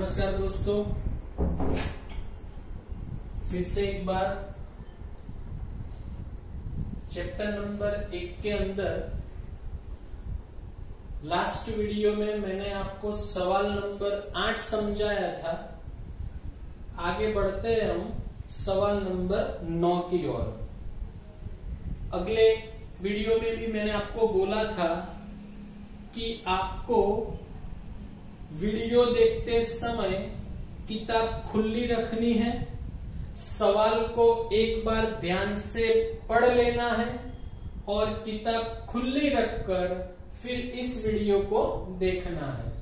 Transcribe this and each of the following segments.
नमस्कार दोस्तों, फिर से एक बार चैप्टर नंबर 1 के अंदर लास्ट वीडियो में मैंने आपको सवाल नंबर 8 समझाया था। आगे बढ़ते हैं हम सवाल नंबर 9 की ओर। अगले वीडियो में भी मैंने आपको बोला था कि आपको वीडियो देखते समय किताब खुली रखनी है, सवाल को एक बार ध्यान से पढ़ लेना है और किताब खुली रखकर फिर इस वीडियो को देखना है।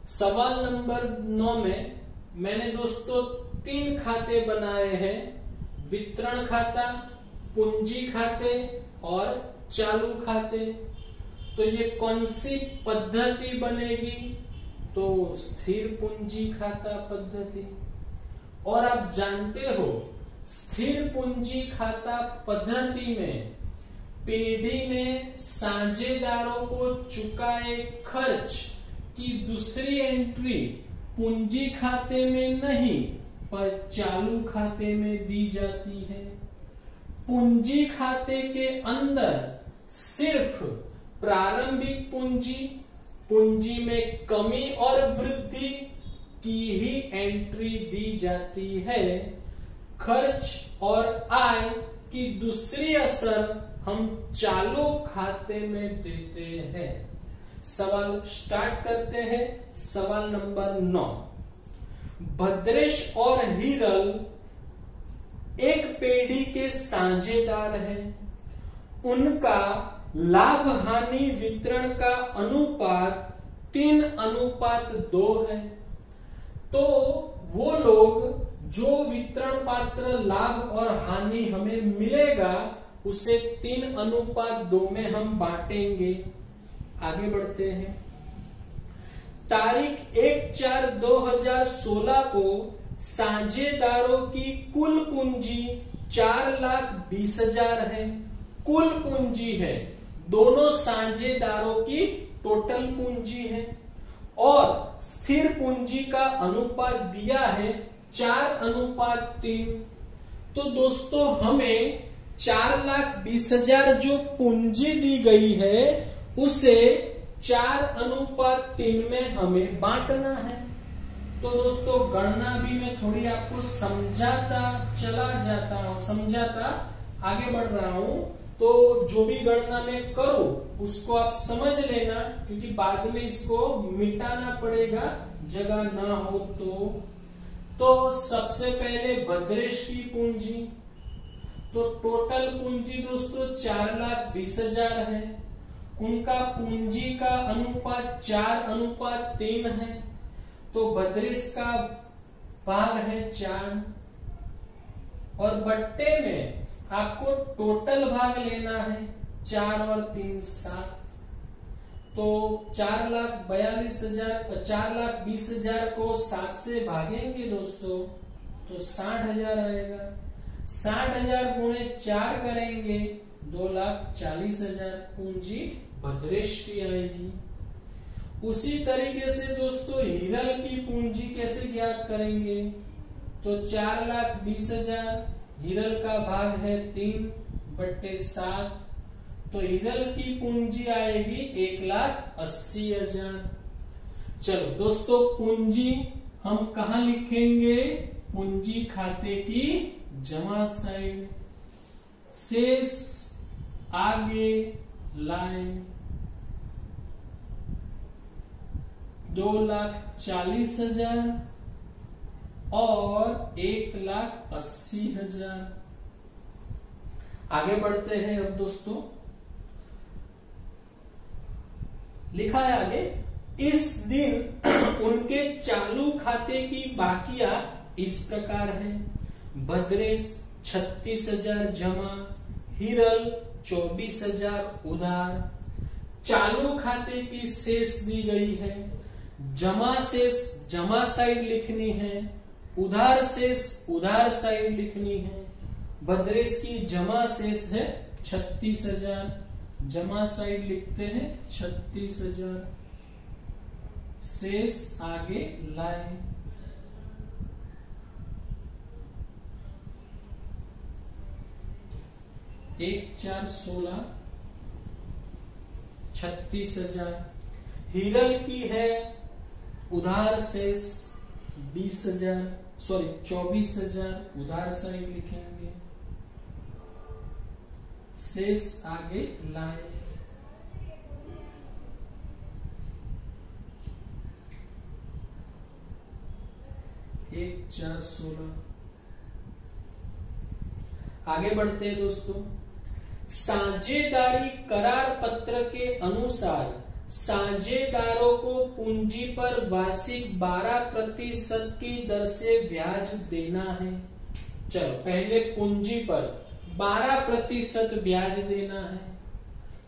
सवाल नंबर 9 में मैंने दोस्तों 3 खाते बनाए हैं, वितरण खाता, पूंजी खाते और चालू खाते। तो ये कौन सी पद्धति बनेगी? तो स्थिर पूंजी खाता पद्धति। और आप जानते हो स्थिर पूंजी खाता पद्धति में पेढ़ी ने साझेदारों को चुकाए खर्च की दूसरी एंट्री पूंजी खाते में नहीं पर चालू खाते में दी जाती है। पूंजी खाते के अंदर सिर्फ प्रारंभिक पूंजी में कमी और वृद्धि की ही एंट्री दी जाती है। खर्च और आय की दूसरी असर हम चालू खाते में देते हैं। सवाल स्टार्ट करते हैं। सवाल नंबर 9। भद्रेश और हिरल एक पेढ़ी के साझेदार हैं। उनका लाभ हानि वितरण का अनुपात 3:2 है। तो वो लोग जो वितरण पात्र लाभ और हानि हमें मिलेगा उसे 3:2 में हम बांटेंगे। आगे बढ़ते हैं। तारीख 1/4/2016 को साझेदारों की कुल पूंजी 4,20,000 है। कुल पूंजी है, दोनों साझेदारों की टोटल पूंजी है और स्थिर पूंजी का अनुपात दिया है 4:3। तो दोस्तों हमें 4,20,000 जो पूंजी दी गई है उसे 4:3 में हमें बांटना है। तो दोस्तों गणना भी मैं थोड़ी आपको समझाता आगे बढ़ रहा हूं। तो जो भी गणना मैं करूं उसको आप समझ लेना, क्योंकि बाद में इसको मिटाना पड़ेगा जगह ना हो तो सबसे पहले भद्रेश की पूंजी। तो टोटल पूंजी दोस्तों 4,20,000 है। उनका पूंजी का अनुपात 4:3 है। तो भद्रेश का भाग है 4 और बट्टे में आपको टोटल भाग लेना है 4 और 3 7। तो 4,20,000 को 7 से भागेंगे दोस्तों तो 60,000 आएगा। 60,000 गुणे 4 करेंगे 2,40,000 पूंजी भद्रेश की आएगी। उसी तरीके से दोस्तों हिरल की पूंजी कैसे ज्ञात करेंगे? तो 4,20,000, हिरल का भाग है 3/7। तो हिरल की पूंजी आएगी 1,80,000। चलो दोस्तों पूंजी हम कहा लिखेंगे? पूंजी खाते की जमा साइड। शेष आगे लाए 2,40,000 और 1,80,000। आगे बढ़ते हैं। अब दोस्तों लिखा है आगे, इस दिन उनके चालू खाते की बाकियां इस प्रकार है। भद्रेश 36,000 जमा, हिरल 24,000 उधार। चालू खाते की शेष दी गई है। जमा शेष जमा साइड लिखनी है, उधार शेष उधार साइड लिखनी है। भद्रेश की जमा शेष है 36,000, जमा साइड लिखते हैं 36,000। शेष आगे लाए। एक 4 16, 36,000। हिरल की है उधार शेष 20,000, सॉरी 24,000, उधार साइड लिखेंगे, शेष आगे लाए। एक 4 16। आगे बढ़ते हैं दोस्तों। साझेदारी करार पत्र के अनुसार साझेदारों को पूंजी पर वार्षिक 12% की दर से ब्याज देना है। चलो पहले पूंजी पर 12% ब्याज देना है,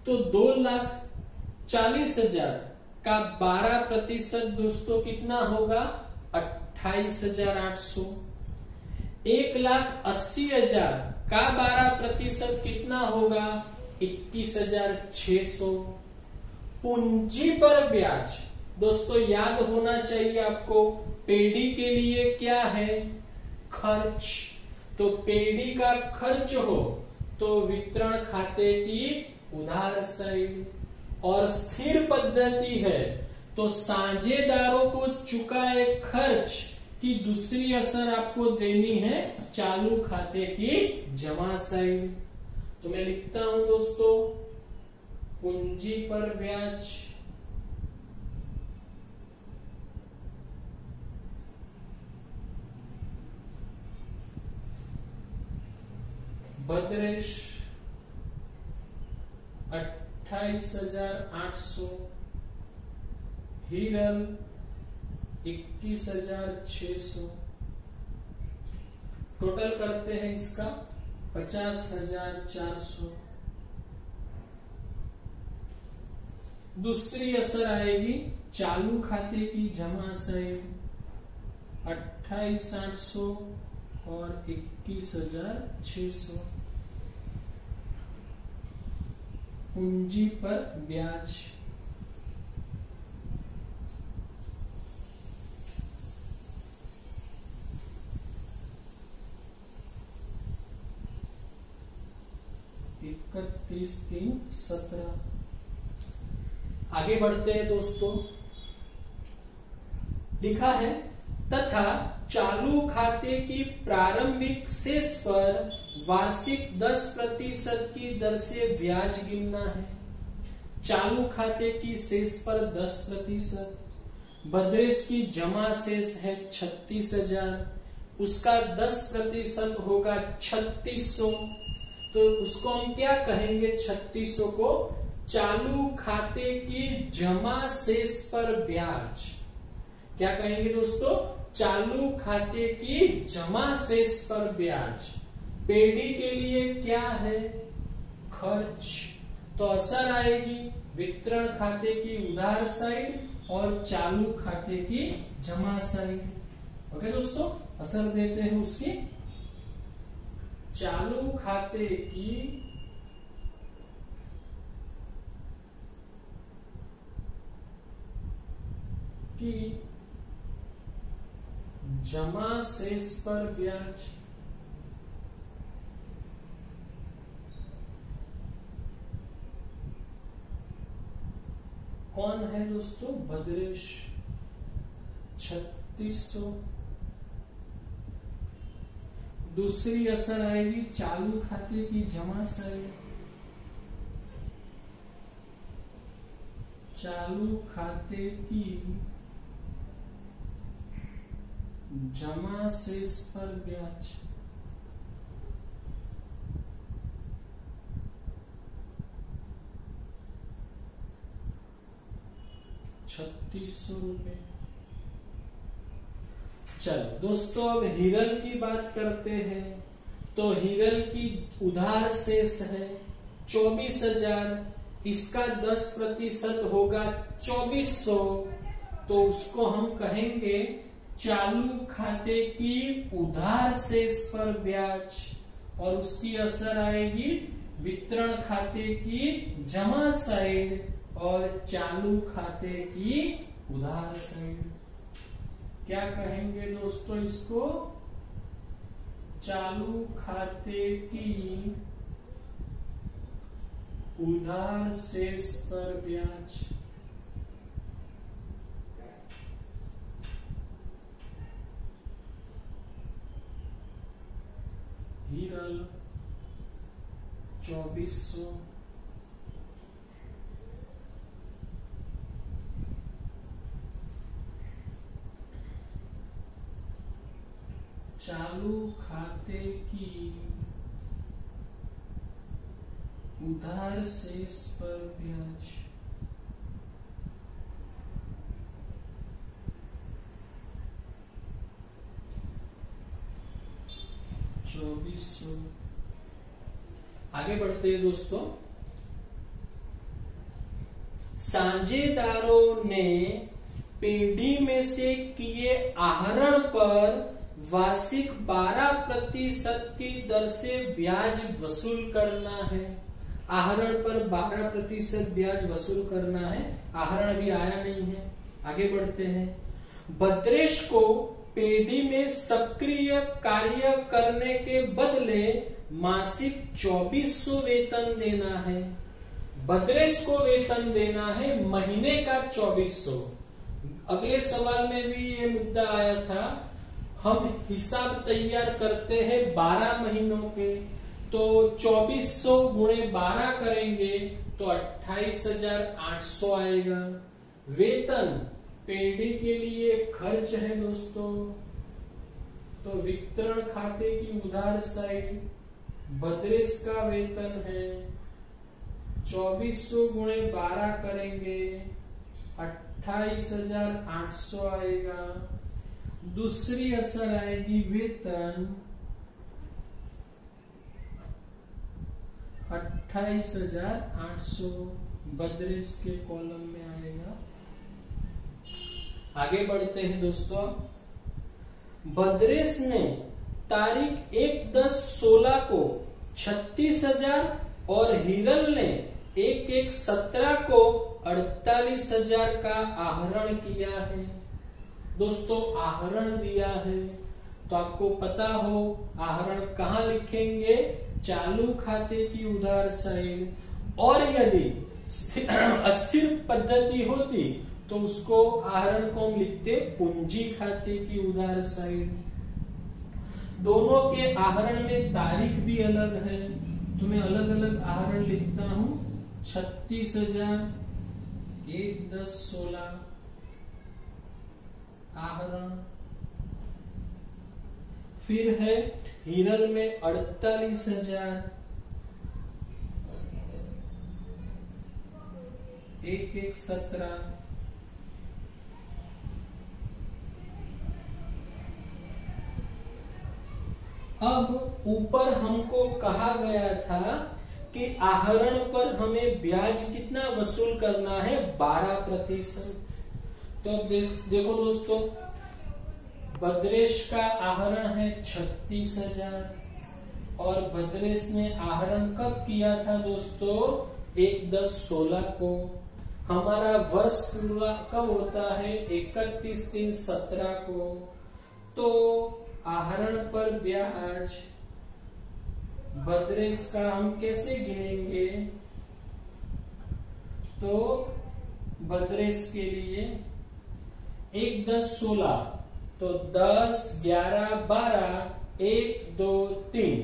तो 2,40,000 का 12% दोस्तों कितना होगा? 28,800। 1,80,000 का 12% कितना होगा? 21,600। पूंजी पर ब्याज दोस्तों याद होना चाहिए आपको, पेडी के लिए क्या है? खर्च। तो पेडी का खर्च हो तो वितरण खाते की उधार साइड, और स्थिर पद्धति है तो साझेदारों को चुकाए खर्च की दूसरी असर आपको देनी है चालू खाते की जमा साइड। तो मैं लिखता हूं दोस्तों, पूंजी पर ब्याज भद्रेश 28,800, हिरल 21,600। टोटल करते हैं इसका 50,400। दूसरी असर आएगी चालू खाते की जमा साइड 28,800 और 21,600। पूंजी पर ब्याज इकतीस 3,17। आगे बढ़ते हैं दोस्तों। लिखा है तथा चालू खाते की प्रारंभिक शेष पर वार्षिक 10% की दर से ब्याज गिनना है। चालू खाते की शेष पर 10%, भद्रेश की जमा शेष है 36,000, उसका 10% होगा 3600। तो उसको हम क्या कहेंगे? 3600 को चालू खाते की जमा शेष पर ब्याज क्या कहेंगे दोस्तों? चालू खाते की जमा शेष पर ब्याज। पेडी के लिए क्या है? खर्च। तो असर आएगी वितरण खाते की उधार साइड और चालू खाते की जमा साइड। ओके दोस्तों, असर देते हैं उसकी। चालू खाते की जमा शेष पर ब्याज। कौन है दोस्तों? भद्रेश 3600। दूसरी असर आएगी चालू खाते की जमा साइड। चालू खाते की जमा शेष पर ब्याज। ₹3600। चलो दोस्तों, अब हिरल की बात करते हैं। तो हिरल की उधार शेष है 24,000, इसका 10% होगा 2400। तो उसको हम कहेंगे चालू खाते की उधार शेष पर ब्याज, और उसकी असर आएगी वितरण खाते की जमा साइड और चालू खाते की उधार साइड। क्या कहेंगे दोस्तों इसको? चालू खाते की उधार शेष पर ब्याज। हिरल 2400, चालू खाते की उधार शेष पर ब्याज। आगे बढ़ते हैं दोस्तों। साझेदारों ने पेढ़ी में से किए आहरण पर वार्षिक 12% की दर से ब्याज वसूल करना है। आहरण पर 12% ब्याज वसूल करना है। आहरण अभी आया नहीं है। आगे बढ़ते हैं। भद्रेश को पेढ़ी में सक्रिय कार्य करने के बदले मासिक 2400 वेतन देना है। भद्रेश को वेतन देना है महीने का 2400। अगले सवाल में भी ये मुद्दा आया था। हम हिसाब तैयार करते हैं 12 महीनों के, तो 2400 गुणे 12 करेंगे तो 28,800 आएगा। वेतन पेढ़ी के लिए खर्च है दोस्तों, तो वितरण खाते की उधार साइड भद्रेश का वेतन है। 2400 गुणे 12 करेंगे 28,800 आएगा। दूसरी असर आएगी वेतन 28,800 भद्रेश के कॉलम में आएगा। आगे बढ़ते हैं दोस्तों। भद्रेश ने तारीख 1/10/16 को 36,000 और हिरल ने 1/1/17 को 48,000 का आहरण किया है। दोस्तों आहरण दिया है तो आपको पता हो आहरण कहाँ लिखेंगे? चालू खाते की उधार साइड। और यदि अस्थिर पद्धति होती तो उसको आहरण को हम लिखते पूंजी खाते की उधार साइड। दोनों के आहरण में तारीख भी अलग है तो मैं अलग अलग आहरण लिखता हूं। 36,000 1/10/16 आहरण। फिर है हिरल में 48,000 1/1/17। अब ऊपर हमको कहा गया था कि आहरण पर हमें ब्याज कितना वसूल करना है? 12%। तो देखो दोस्तों भद्रेश का आहरण है 36,000 और भद्रेश ने आहरण कब किया था दोस्तों? 1/10/16 को। हमारा वर्ष पूरा कब होता है? 31/3/17 को। तो आहरण पर ब्याज भद्रेश का हम कैसे गिनेंगे? तो भद्रेश के लिए 1/10/16 तो 10, 11, 12, 1, 2, 3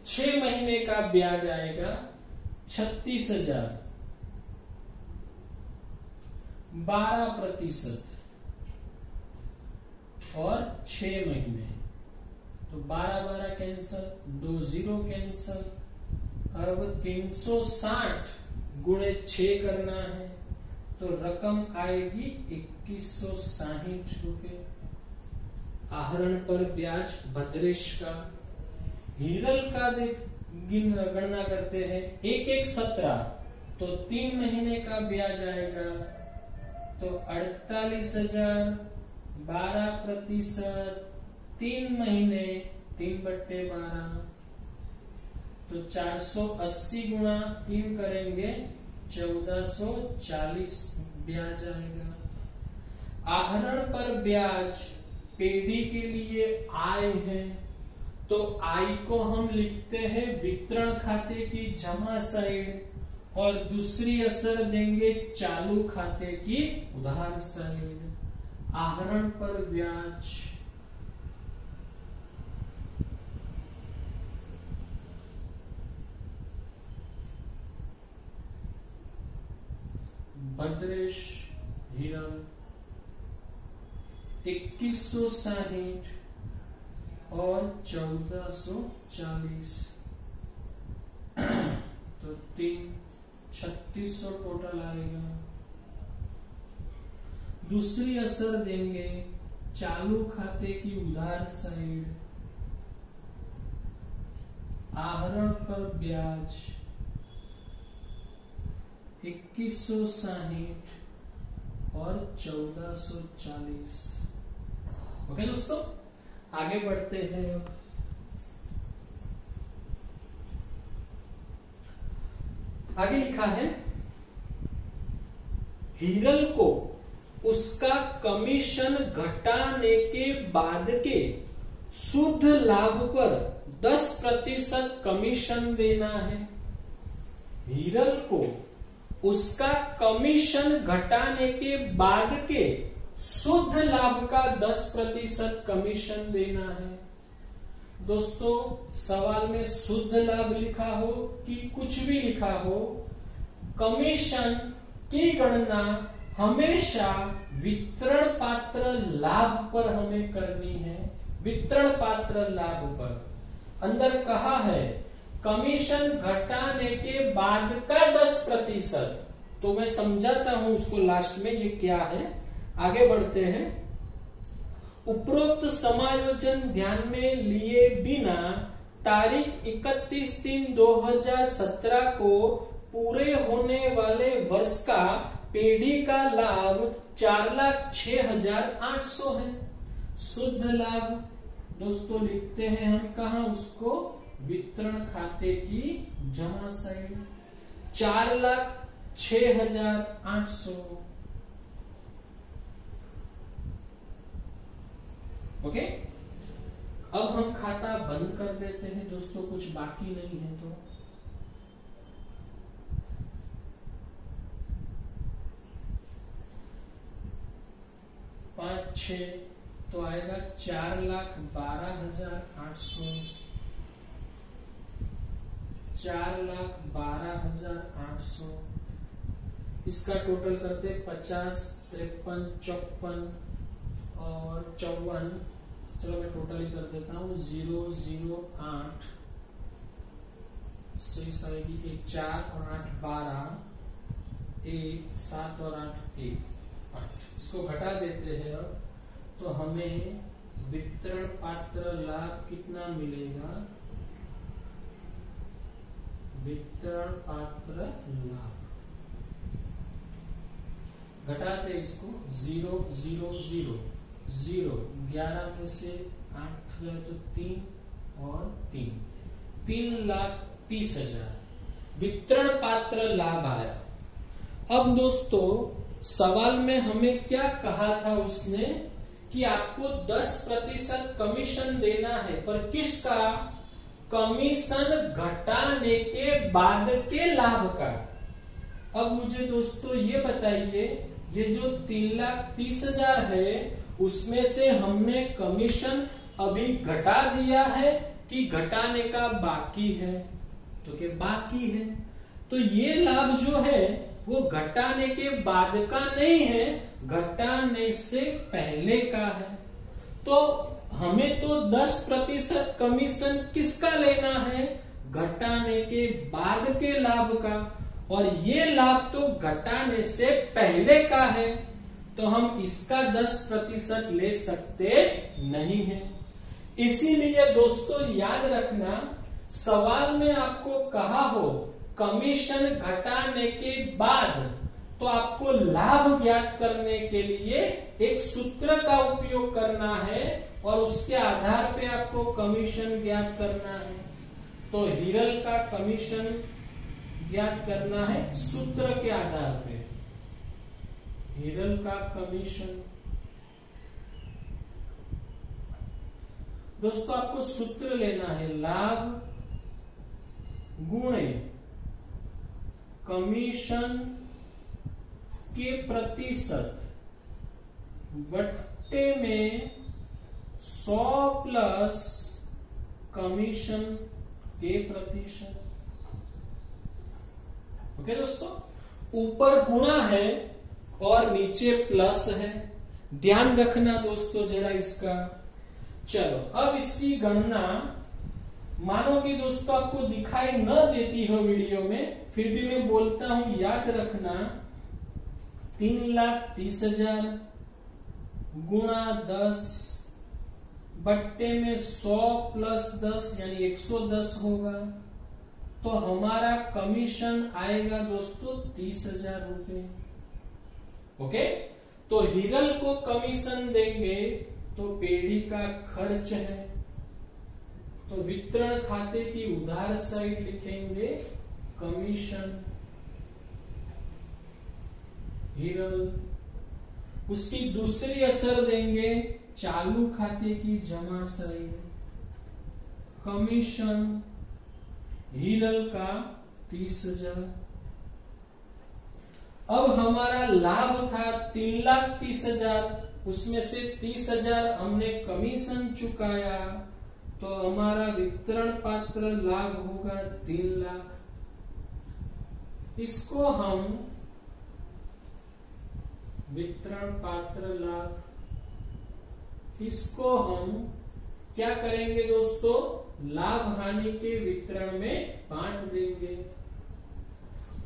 6 महीने का ब्याज आएगा 36,000 12% और 6 महीने तो 12 कैंसल, 2 0 कैंसल। अब 360 गुणे 6 करना है तो रकम आएगी 2160 रुपए। आहरण पर ब्याज भद्रेश का। हिरल का गणना करते हैं 1/1/17 तो 3 महीने का ब्याज आएगा तो 48,000 12%, 3 महीने 3/12 तो 480 गुणा 3 करेंगे 1440 ब्याज आएगा। आहरण पर ब्याज पेढ़ी के लिए आय है, तो आय को हम लिखते हैं वितरण खाते की जमा साइड, और दूसरी असर देंगे चालू खाते की उधार साइड। आहरण पर ब्याज भद्रेश हिरन 2160 और 1440, तो 3600 टोटल आएगा। दूसरी असर देंगे चालू खाते की उधार साइड, आहरण पर ब्याज 2160 और 1440। ओके दोस्तों, आगे बढ़ते हैं। आगे लिखा है हिरल को उसका कमीशन घटाने के बाद के शुद्ध लाभ पर 10% कमीशन देना है। हिरल को उसका कमीशन घटाने के बाद के शुद्ध लाभ का 10% कमीशन देना है। दोस्तों, सवाल में शुद्ध लाभ लिखा हो कि कुछ भी लिखा हो, कमीशन की गणना हमेशा वितरण पात्र लाभ पर हमें करनी है। वितरण पात्र लाभ पर अंदर कहा है कमीशन घटाने के बाद का 10%, तो मैं समझाता हूं उसको लास्ट में ये क्या है। आगे बढ़ते हैं। उपरोक्त समायोजन ध्यान में लिए बिना तारीख 31/3/2017 को पूरे होने वाले वर्ष का पेढ़ी का लाभ 4,06,800 है। शुद्ध लाभ दोस्तों लिखते हैं हम कहा उसको वितरण खाते की जमा साइड 4,06,800। ओके, अब हम खाता बंद कर देते हैं दोस्तों, कुछ बाकी नहीं है तो। पांच 6 तो आएगा 4,12,800, 4,12,800। इसका टोटल करते 50, 53, 54 और 54। चलो मैं टोटल ही कर देता हूँ 008 शेष आएगी 1 4 और 8 12, 1 7 और 8 1 8। इसको घटा देते हैं अब, तो हमें वितरण पात्र लाभ कितना मिलेगा? वितरण पात्र लाभ घटाते इसको 0 0 0 0, 11 में से 8 गए तो 3 और 3, 3,30,000 वितरण पात्र लाभ आया। अब दोस्तों सवाल में हमें क्या कहा था उसने कि आपको 10% कमीशन देना है, पर किसका? कमीशन घटाने के बाद के लाभ का। अब मुझे दोस्तों ये बताइए, ये जो 3,30,000 है उसमें से हमने कमीशन अभी घटा दिया है कि घटाने का बाकी है? तो क्या बाकी है, तो ये लाभ जो है वो घटाने के बाद का नहीं है, घटाने से पहले का है। तो हमें तो 10% कमीशन किसका लेना है? घटाने के बाद के लाभ का, और ये लाभ तो घटाने से पहले का है, तो हम इसका 10% ले सकते नहीं है। इसीलिए दोस्तों याद रखना, सवाल में आपको कहा हो कमीशन घटाने के बाद, तो आपको लाभ ज्ञात करने के लिए एक सूत्र का उपयोग करना है और उसके आधार पे आपको कमीशन ज्ञात करना है। तो हिरल का कमीशन ज्ञात करना है सूत्र के आधार पे। हिरल का कमीशन दोस्तों आपको सूत्र लेना है, लाभ गुणे कमीशन के प्रतिशत बट्टे में 100 प्लस कमीशन के प्रतिशत। ओके दोस्तों, ऊपर गुणा है और नीचे प्लस है, ध्यान रखना दोस्तों जरा इसका। चलो अब इसकी गणना, मानो कि दोस्तों आपको दिखाई न देती हो वीडियो में, फिर भी मैं बोलता हूं, याद रखना 3,30,000 गुणा 10 बट्टे में 100 प्लस 10 यानी 110 होगा। तो हमारा कमीशन आएगा दोस्तों 30,000 रुपए। ओके, तो हिरल को कमीशन देंगे तो पेड़ी का खर्च है, तो वितरण खाते की उधार साइड लिखेंगे कमीशन हिरल। उसकी दूसरी असर देंगे चालू खाते की जमा साइड, कमीशन हिरल का 30,000। अब हमारा लाभ था 3,30,000, उसमें से 30,000 हमने कमीशन चुकाया, तो हमारा वितरण पात्र लाभ होगा 3 लाख। इसको हम वितरण पात्र लाभ, इसको हम क्या करेंगे दोस्तों, लाभ हानि के वितरण में बांट देंगे।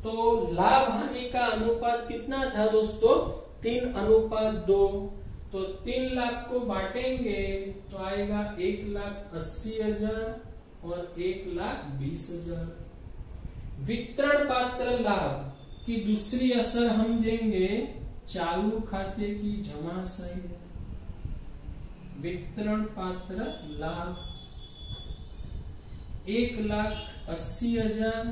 तो लाभ हानि का अनुपात कितना था दोस्तों, 3:2। तो 3 लाख को बांटेंगे तो आएगा 1,80,000 और 1,20,000। वितरण पात्र लाभ की दूसरी असर हम देंगे चालू खाते की जमा साइड, वितरण पात्र लाभ 1,80,000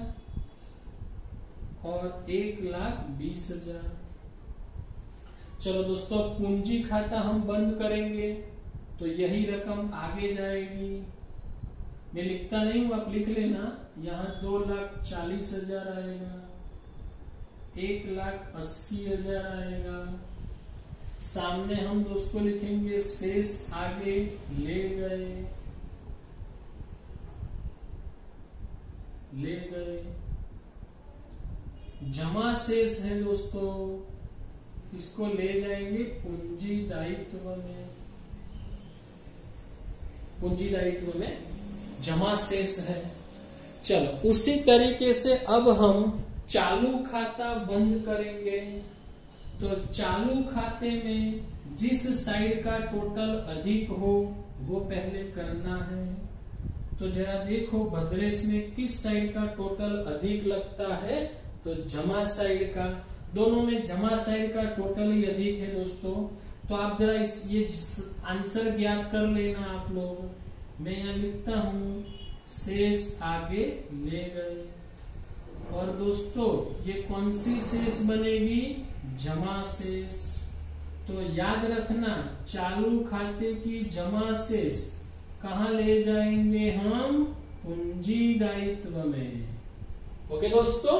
और 1,20,000। चलो दोस्तों, पूंजी खाता हम बंद करेंगे तो यही रकम आगे जाएगी। मैं लिखता नहीं हूं, आप लिख लेना। यहां 2,40,000 आएगा, 1,80,000 आएगा। सामने हम दोस्तों लिखेंगे शेष आगे ले गए, ले गए। जमा शेष है दोस्तों, इसको ले जाएंगे पूंजी दायित्व में, पूंजी दायित्व में जमा शेष है। चलो उसी तरीके से अब हम चालू खाता बंद करेंगे। तो चालू खाते में जिस साइड का टोटल अधिक हो वो पहले करना है। तो जरा देखो भद्रेश में किस साइड का टोटल अधिक लगता है, तो जमा साइड का। दोनों में जमा साइड का टोटल ही अधिक है दोस्तों। तो आप जरा ये आंसर ज्ञात कर लेना आप लोग। मैं यहां लिखता हूं शेष आगे ले गए। और दोस्तों ये कौन सी शेष बनेगी, जमा शेष। तो याद रखना चालू खाते की जमा शेष कहाँ ले जाएंगे हम, पूंजी दायित्व में। ओके दोस्तों।